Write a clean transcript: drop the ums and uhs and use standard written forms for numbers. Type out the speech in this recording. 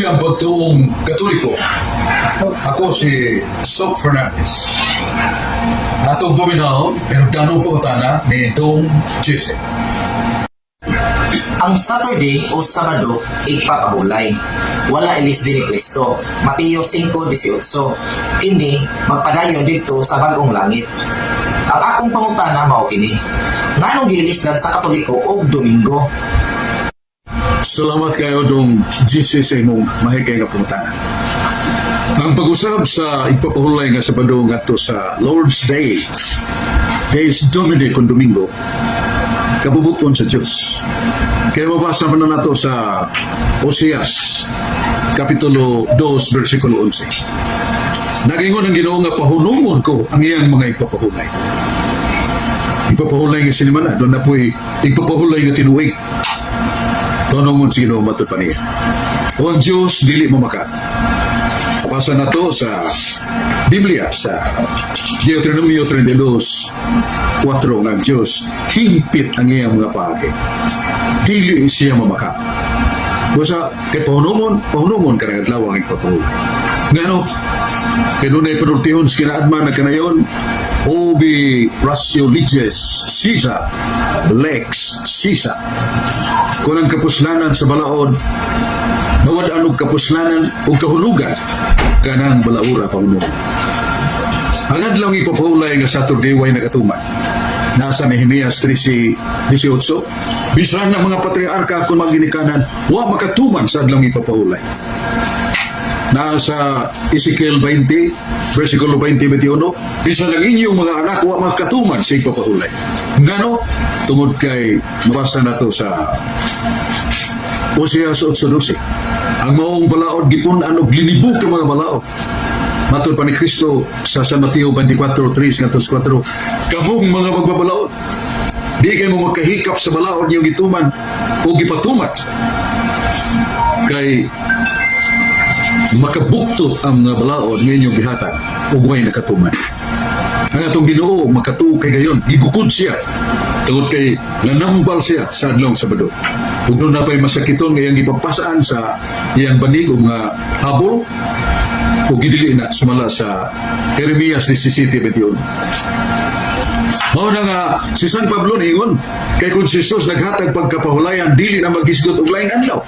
Muli ang pagtuong Katoliko. Ako si Soc Fernandez. Atong paminaw, pinagtanong pangutana ni Dong Jesse. Ang Saturday o Sabado, igpapahulay. Wala ilis din ni Kristo. Mateo 5:18. Kini, magpadayon dito sa bagong langit. Ang akong pangutana mao kini. Nganong giilisdan sa Katoliko og Domingo? Salamat kayo Dong Jesse sa imong mahikay nga pangutana. Ang pag-usab sa ipapahulay nga Sabado ngadto sa Lord's Day, Days Domini kung Domingo, kabubuton sa Diyos. Kaya mabasa man na nato sa Oseas, Kapitulo 2, versikulo 11. Nagingon ang Ginoo nga pahunungon ko ang iyang mga ipapahulay. Ipapahulay nga sinimana, doon na po'y ipapahulay nga tinuig. Tanungon si Ginoo matod pa niya. O ang Diyos dili mamakat. Basa na to sa Biblia, sa Deuteronomio 32:4 nga Diyos higpit ang iyang mga paagi. Dili siya mamakat. Basta kay pahunumon ka na adlaw ang ipapahulay. Ngano? Kaya doon ay panultihon sa kinaadman na kanayon, Obi ratio liges sisa lex sisa. Kung ang kapuslanan sa balaod, nawad anong kapuslanan o kahulugan kanang balaura pangunuhan. Ang adlaw ipapahulay nga Saturday way nagatuman. Nasa Nehemias 13:18. Bisan ang mga patriarka kung maginikanan, wa makatuman sa adlaw ipapahulay. Nasa Ezekiel 20, versikulo 20-21, bisan ang inyong mga anak, wa makatuman sa ipapahulay. Ngano? Tungod kay, mabasa na to sa Oseas 8:12. Ang maong balaod gipunan og linibog ka mga balaod. Matod pa ni Kristo sa San Mateo 24:3-4, kamong mga magbabalaod, di kayo mo magkahikap sa balaod niyong gituman o gipatumat. Kay makabukto ang mga balaod ngayon yung bihatag o buhay nakatuman. Ang atong Ginoo makatuo kay gayon, gigukod siya tungod kay nanambal siya sa adlong Sabado. Ug doon na pa'y masakiton ngayang ipapasaan sa iyang banig o mga habol o gidili na sumala sa Jeremias 17:21. Mao na nga si San Pablo ningon kay kung si Jesus naghatag pagkapahulayan dili na maghisgot og laing adlaw.